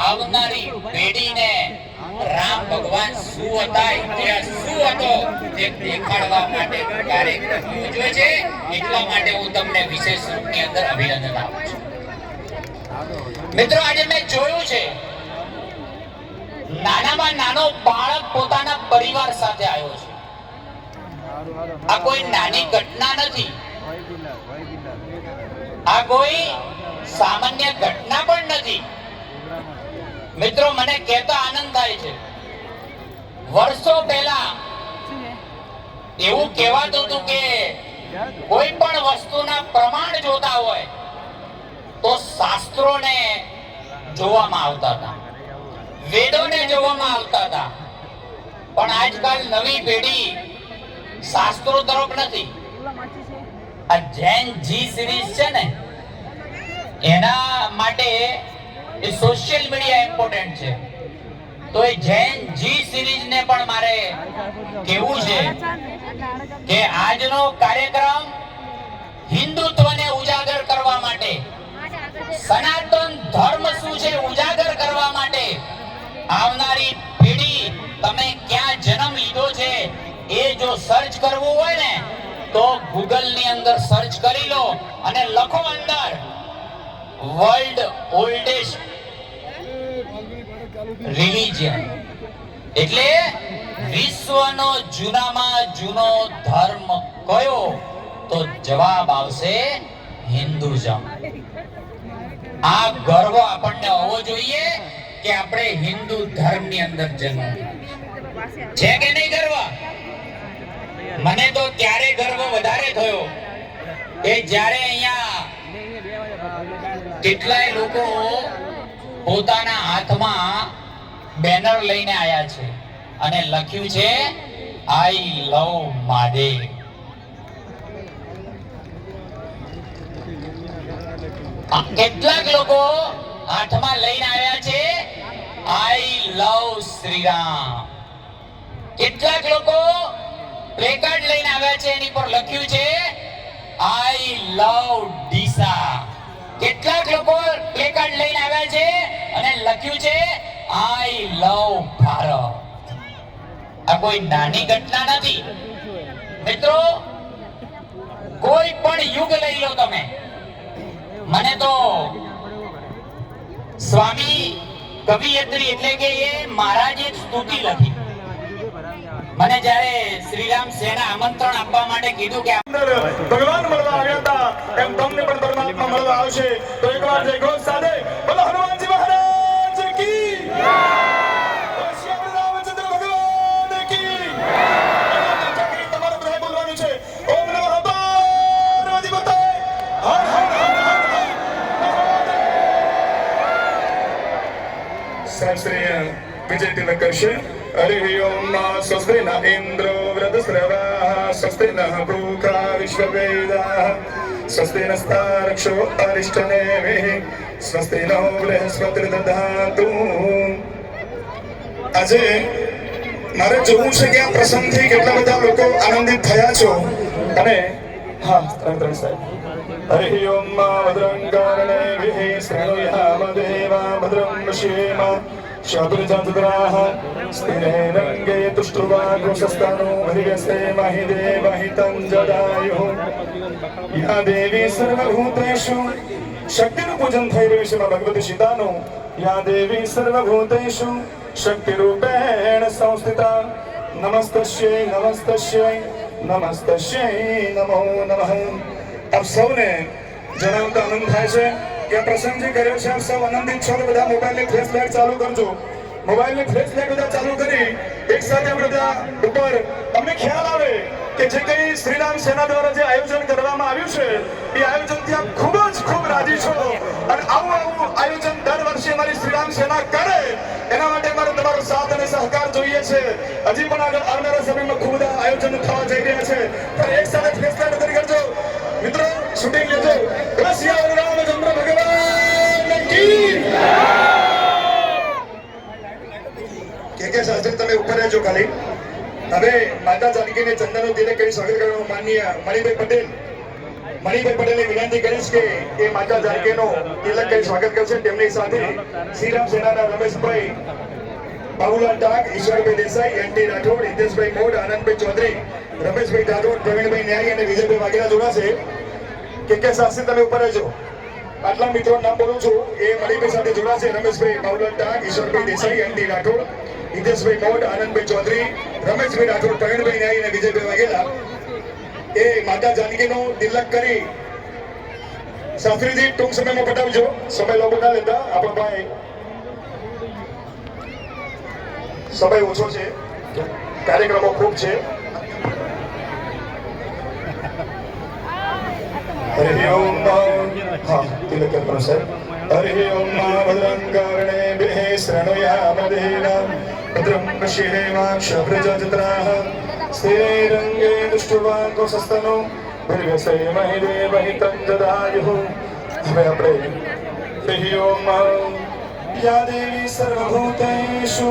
આવનારી પેઢીને રામ ભગવાન શું હતા, ઇતિહાસ શું હતો તે દેખાડવા માટે કાર્યક્રમ યોજ્યો છે. એટલા માટે હું તમને વિશેષ રૂપની અંદર અભિનંદન આપું છું. મિત્રો, આજે મેં જોયું છે નાનામાં નાનો બાળક પોતાના પરિવાર સાથે આવ્યો છે. આ કોઈ નાની ઘટના નથી, આ કોઈ સામાન્ય ઘટના પણ નથી. મિત્રો, મને કહેતા આનંદ થાય છે, વર્ષો પહેલા એવું કહેવાતું હતું કે કોઈ પણ વસ્તુના પ્રમાણ જોતા હોય તો શાસ્ત્રોને જોવામાં આવતા હતા, વેદોને જોવામાં આવતા હતા. પણ આજકાલ નવી પેઢી શાસ્ત્રો તરફ નથી. આ જેન જી સિરીઝ છે ને, એના માટે એ સોશિયલ મીડિયા ઇમ્પોર્ટન્ટ છે. તો એ જેન જી સિરીઝ ને પણ મારે કહેવું છે કે આજનો કાર્યક્રમ હિન્દુત્વને ઉજાગર કરવા માટે, સનાતન ધર્મ શું છે ઉજાગર કરવા માટે, આવનારી પેઢી તમે ક્યાં જન્મ લીધો છે એ જો સર્ચ કરવું હોય ને તો ગૂગલ ની અંદર સર્ચ કરી લો અને લખો અંદર વર્લ્ડ ઓલ્ડેસ્ટ રિલિજન, એટલે વિશ્વનો જૂનામાં જૂનો ધર્મ કયો, તો જવાબ આવશે હિન્દુઝમ. આ ગર્વ આપણને હોવો જોઈએ કે આપણે હિન્દુ ધર્મની અંદર જન્મ છે કે નહીં. ગર્વ મને તો ત્યારે ગર્વ વધારે થયો કે જ્યારે અહીંયા કેટલાય લોકો પોતાના હાથમાં બેનર લઈને આયા છે અને લખ્યું છે આઈ લવ મહાદેવ. કેટલાક લોકો હાથમાં લઈને આવ્યા છે આઈ લવ શ્રીરામ. કેટલાક લોકો પ્લેકાર્ડ લઈને આવ્યા છે, એની પર લખ્યું છે આઈ લવ ડીસા. કેટલાક લોકો પ્લેકાર્ડ લઈને આવ્યા છે અને લખ્યું છે આઈ લવ ભારત. આ કોઈ નાની ઘટના નથી મિત્રો. કોઈ પણ યુગ લઈ લો તમે, મને તો સ્વામી કવિયત્રી એટલે કે એ મહારાજે સ્તુતિ લખી. મને જ્યારે શ્રીરામ સેના આમંત્રણ આપવા માટે કીધું કે ભગવાન મળવા આવ્યા હતા એમ તમને પણ પરમાત્મા મળવા આવશે, તો એકવાર જય ઘોષ સાથે બોલો હનુમાનજી મહારાજ કી જય, બોલો શ્રી રામચંદ્ર ભગવાન કી જય. તમારે બધા બોલવાનું છે ઓમ નમઃ પાર્વતી પતય હર હર હર હર. શાસ્ત્રીય વિજય તિલક કરશે. हरि ओम स्वस्ति न इंद्रो वृद्धश्रवाः स्वस्ति नः पूषा विश्ववेदाः स्वस्ति नस्तार्क्ष्यो अरिष्टनेमिः स्वस्ति नो बृहस्पतिर्दधातु. આજે મારે જોવું છે કે આ પ્રસંગથી કેટલા બધા લોકો આનંદિત થયા છો. અને હા ત્રણ સાહેબ હરિ ઓમ ભદ્રં કર્ણેભિઃ શૃણુયામ દેવા ભદ્રં પશ્યેમ शाब्रजातुराः स्थिरे रङ्गे तुष्टुवाघोषस्तानो हरिवसे महि देवहितं जडायुः. या देवी सर्वभूतेषु शक्तिरूपूजन थैर्विषमा भगवती सीतानो या देवी सर्वभूतेषु शक्तिरूपेण संस्थिता. नमस्तस्यै नमस्तस्यै नमस्तस्यै नमो नमः. આપ સૌને જણાવતા આનંદ થાય છે કે પ્રસંગ જે કર્યો છે આપ સૌ આનંદિત છો. બધા મોબાઈલની ફ્લેશ લાઇટ ચાલુ કરજો. મોબાઈલની ફ્લેશ લાઇટ બધા ચાલુ કરી એક સાથે બધા ઉપર અમને ખ્યાલ આવે કે જે કઈ શ્રીરામ સેના દ્વારા જે આયોજન કરવામાં આવ્યું છે એ આયોજનથી આપ ખૂબ જ ખૂબ રાજી છો. અને આવું આયોજન દર વર્ષે અમારી શ્રીરામ સેના કરે એના માટે અમારે તમારો સાથ અને સહકાર જોઈએ છે. હજી પણ આગળ આવનારા સમયમાં ખૂબ બધા આયોજન થવા જઈ રહ્યા છે. પણ એક સાથે ફ્લેશ લાઇટ કરી કરજો મિત્રો. શૂટિંગ લેજો. બસ રામચંદ્ર ભગવાન કી કે શાસ્ત્રી તમે ઉપર રહેજો ખાલી. હવે માતા જાનકીને ચંદનનો તિલક કરી સ્વાગત કરવા માનનીય મણિભાઈ પટેલ મણિભાઈ પટેલને વિનંતી કરીશ કે એ માતા જાનકીનો તિલક કરી સ્વાગત કરશે. તેમની સાથે શ્રીરામ સેનાના રમેશભાઈ, બાબુલાલ ડાગ, ઈશ્વરભાઈ દેસાઈ, એનટી રાઠોડ, હિતેશભાઈ મોડ, આનંદભાઈ ચૌધરી, રમેશભાઈ રાઠોડ, પ્રવીણભાઈ ન્યારી અને વિજયભાઈ વાઘેલા જોડાશે. કે શાસ્ત્રી તમે ઉપર રહેજો. આટલા મિત્રો નામ બોલું છું એ મણિભાઈ સાથે જોડાશે. રમેશભાઈ, બાબુલાલ ડાગ, ઈશ્વરભાઈ દેસાઈ, એનટી રાઠોડ, હિતેશભાઈ મોડ, આનંદભાઈ ચૌધરી, રમેશભાઈ રાઠોડ, પ્રવીણભાઈ ન્યારી અને વિજયભાઈ વાઘેલા એ માતા જાનકીનો તિલક કરી શાસ્ત્રીજી ટૂંક સમયમાં પટાવજો. સમય લાંબો ના લેતા. આપણો ભાઈ સમય ઓછો છે, કાર્યક્રમો ખૂબ છે. હરિ ઓમ. હા, તિલક કરો સાહેબ. હરિ ઓમ ભદ્રં કર્ણેભિઃ શૃણુયામ દેવાં ભદ્રં પશ્યેમાક્ષભૃજજત્રાઃ સ્થિરૈરંગે દુષ્ટવાંકુશસ્તનો ભર્ગસેમહિ દેવહિतं દદાયુઃ. હવે આપણે હરિ ઓમ યા દેવી સર્વભૂતેષુ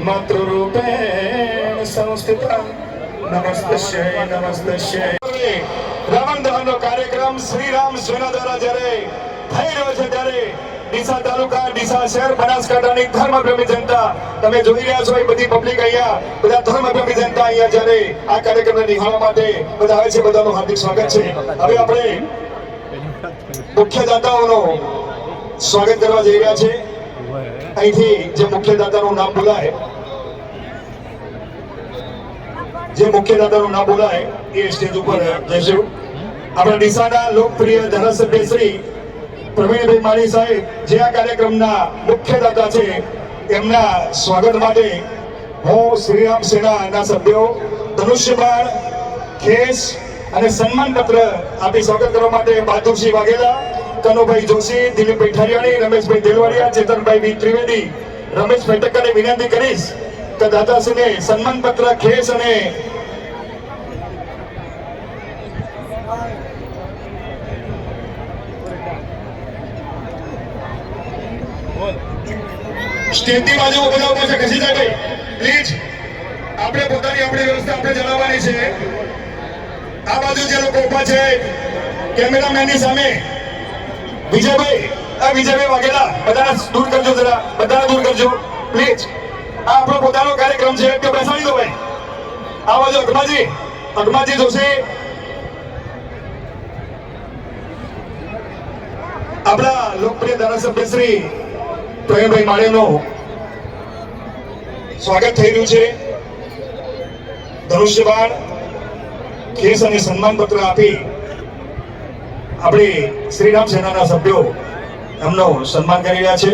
માતૃરૂપેણ સંસ્થિતા નમસ્તસ્યૈ નમસ્તસ્યૈ. રાવણ દહનનો કાર્યક્રમ શ્રી રામ સેના દ્વારા જ્યારે થઈ રહ્યો છે ત્યારે ડીસા તાલુકા, ડીસા શહેર, બનાસકાંઠાની ધર્મપ્રેમી જનતા તમે જોઈ રહ્યા છો. એ બધી પબ્લિક અહીંયા, બધા ધર્મપ્રેમી જનતા અહીંયા જ્યારે આ કાર્યક્રમને નિહાળવા માટે બધા આવે છે, બધાનું હાર્દિક સ્વાગત છે. હવે આપણે મુખ્ય દાતાઓનો સ્વાગત કરવા જઈ રહ્યા છે. અહીંથી જે મુખ્ય દાતાનું નામ બોલાય, એ સ્ટેજ ઉપર જઈશું. આપણા ડીસાના લોકપ્રિય ધારાસભ્ય શ્રી પ્રવીણભાઈ માળી સાહેબ જે આ કાર્યક્રમના મુખ્ય દાતા છે, એમના સ્વાગત માટે હું શ્રીરામ સેનાના સભ્યો ધનુષ્યબાણ, ખેસ અને સન્માન પત્ર આપી સ્વાગત કરવા માટે બહાદુરસિંહ વાઘેલા, કનુભાઈ જોશી, દિલીપભાઈ ઠારિયાણી, રમેશભાઈ દેલવાડિયા, ચેતનભાઈ બી ત્રિવેદી, રમેશભાઈ ટક્કરને વિનંતી કરીશ કે દાદાશ્રીને સન્માન પત્ર, ખેસ અને સ્ટેજની બાજુ બધા ઉભા છે. ખસી જાય ભાઈ પ્લીઝ. આપણે પોતાની આપણી વ્યવસ્થા આપણે જણાવવાની છે. આ બાજુ જે લોકો ઉભા છે કેમેરામેનની સામે વિજયભાઈ વાઘેલા, બધાને દૂર કરજો, જરા બધાને દૂર કરજો પ્લીઝ. આ આપણો પોતાનો કાર્યક્રમ છે કે બેસાડી દો ભાઈ. આ બાજુ અગમાજી જોશી, આપણા લોકપ્રિય ધારાસભ્ય શ્રી પ્રવીણભાઈ માળીનું સ્વાગત થઈ રહ્યું છે. ધનુષ્યબાણ, ખેસ અને સન્માન પત્ર આપી આપણી શ્રીરામ સેનાના સભ્યો એમનું સન્માન કરી રહ્યા છે.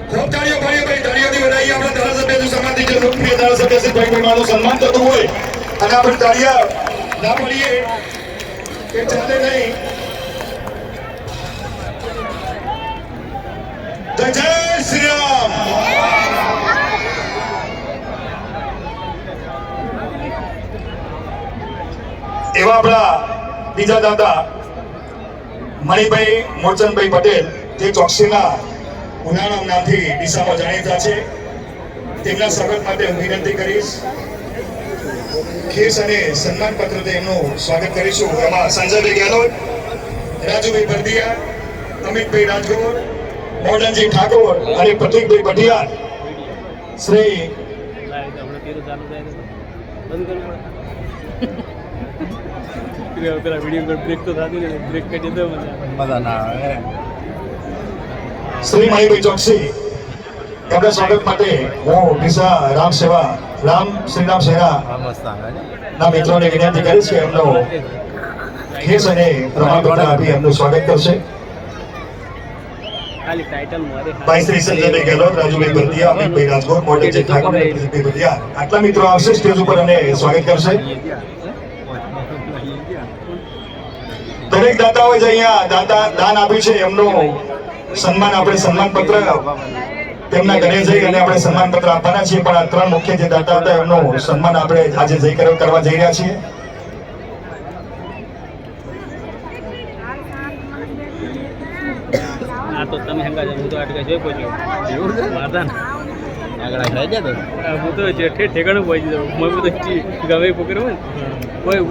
ખૂબ તાળીઓ પાડીએ ભાઈ, તાળીઓથી વધારીએ. આપણા ધારાસભ્ય સન્માનથી જે લોકપ્રિય ધારાસભ્ય શ્રી પ્રવીણભાઈ માળીનું સન્માન થતું હોય અને આપણે તાળીયા ના પાડીએ કે ચાલે નહીં. જય શ્રી રામ. એવા આપણા બીજા દાદા મણિભાઈ મોરચંદભાઈ પટેલ, જે ચોકસીના ઉનાળા નામથી ડીસામાં જાણીતા છે, તેમના સ્વાગત માટે હું વિનંતી કરીશ. ખેસ અને સન્માન પત્રથી એમનું સ્વાગત કરીશું. એમાં સંજયભાઈ ગેહલોત, રાજુભાઈ બરદિયા, અમિતભાઈ રાજગોર, મોડનજી ઠાકોર અને પ્રતિકભાઈ પઢિયાર. શ્રી શ્રી મહીભાઈ ચોકસી, એમના સ્વાગત માટે હું ડીસા રામ શ્રીરામ સેના ના મિત્રોને વિનંતી કરીશ કે એમનો ખેસ અને પ્રમાણપત્ર આપી એમનું સ્વાગત કરશે. ભાઈ શ્રી સંજયભાઈ ગેહલોત, રાજુભાઈ બરદિયા, અમિતભાઈ રાજગોર, મોડનજી ઠાકોર અને પ્રતિકભાઈ પઢિયાર, આટલા મિત્રો આવશે સ્ટેજ ઉપર અને સ્વાગત કરશે. દરેક દાતાઓએ જે અહીંયા દાન આપ્યું છે એમનું સન્માન, આપણે સન્માન પત્ર તેમના ઘરે જઈ અને આપણે સન્માન પત્ર આપવાના છીએ. પણ આ ત્રણ મુખ્ય જે દાતા હતા એમનું સન્માન આપણે આજે જઈ કરવા જઈ રહ્યા છીએ. તો તમે હંગા હું તો આટકે જોઈ પહોંચ્યો એવું છે માતા હું તો જેઠે ઠેકાણું પહોંચી જાઉં મને તો ગમે પકડ હોય ને કોઈ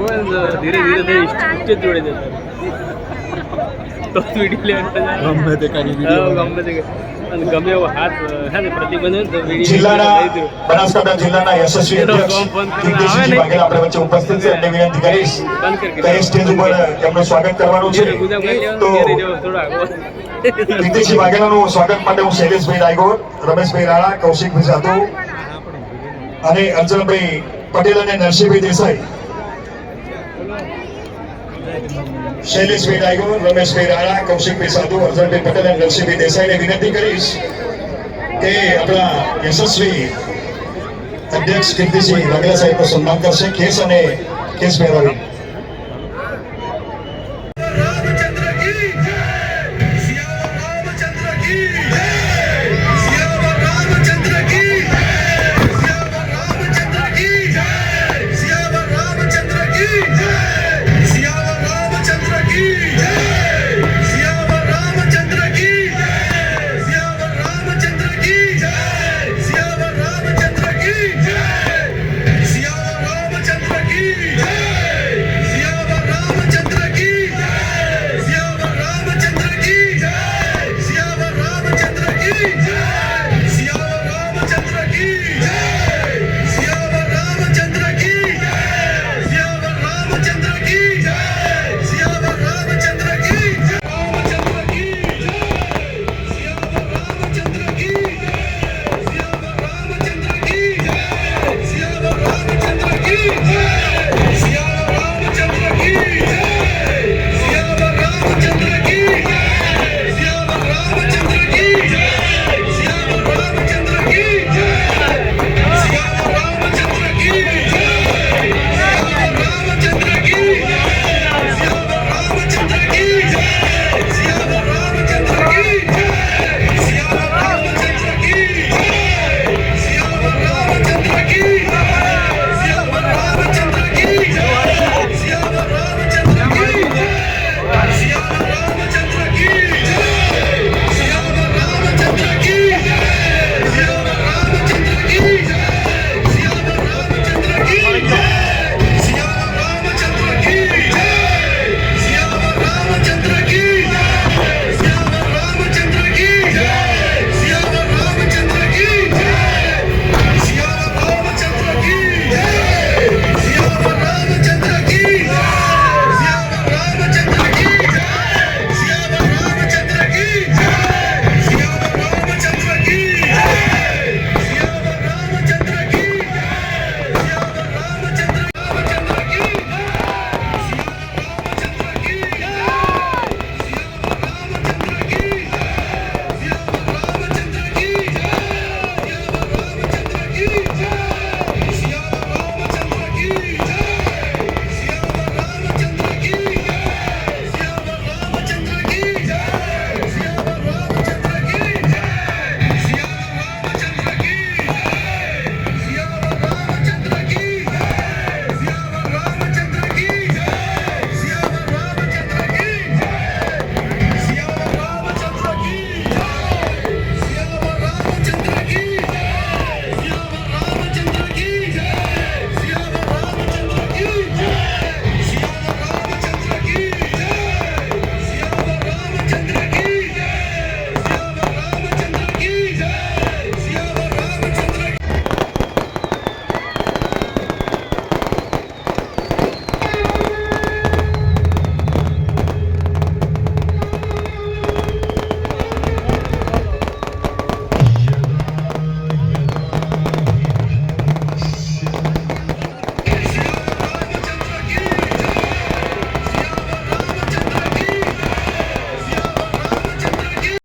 ધીરે ધીરે થઈ સ્ટેજ જોડે જતા તો વિડીયો લેવા ગમે તે અને ગમે એવો હાથ હે ને પ્રતિબંધ હોય ને તો જિલ્લાના વિડીયો લઈ દો બનાસકાંઠા જિલ્લાના યશસ્વી અધ્યક્ષ કીર્તિસિંહજી વાઘેલા આપણે વચ્ચે ઉપસ્થિત છે એમને વિનંતી કરીશ કે એ સ્ટેજ ઉપર એમનું સ્વાગત કરવાનું છે તો થોડો આગળ કીર્તિસિંહ વાઘેલાનું સ્વાગત માટે હું શૈલેષભાઈ રાયગોર, રમેશભાઈ રાણા, કૌશિકભાઈ જાદવ અને અર્જુનભાઈ પટેલ અને નરસિંહભાઈ દેસાઈ, શૈલેષભાઈ રાયગોર, રમેશભાઈ રાણા, કૌશિકભાઈ સાધુ, અર્જુનભાઈ પટેલ અને નરસિંહભાઈ દેસાઈને વિનંતી કરીશ કે આપણા યશસ્વી અધ્યક્ષ કીર્તિસિંહ વાઘેલા સાહેબનું સન્માન કરશે. કેસ અને કેસ પહેરાવી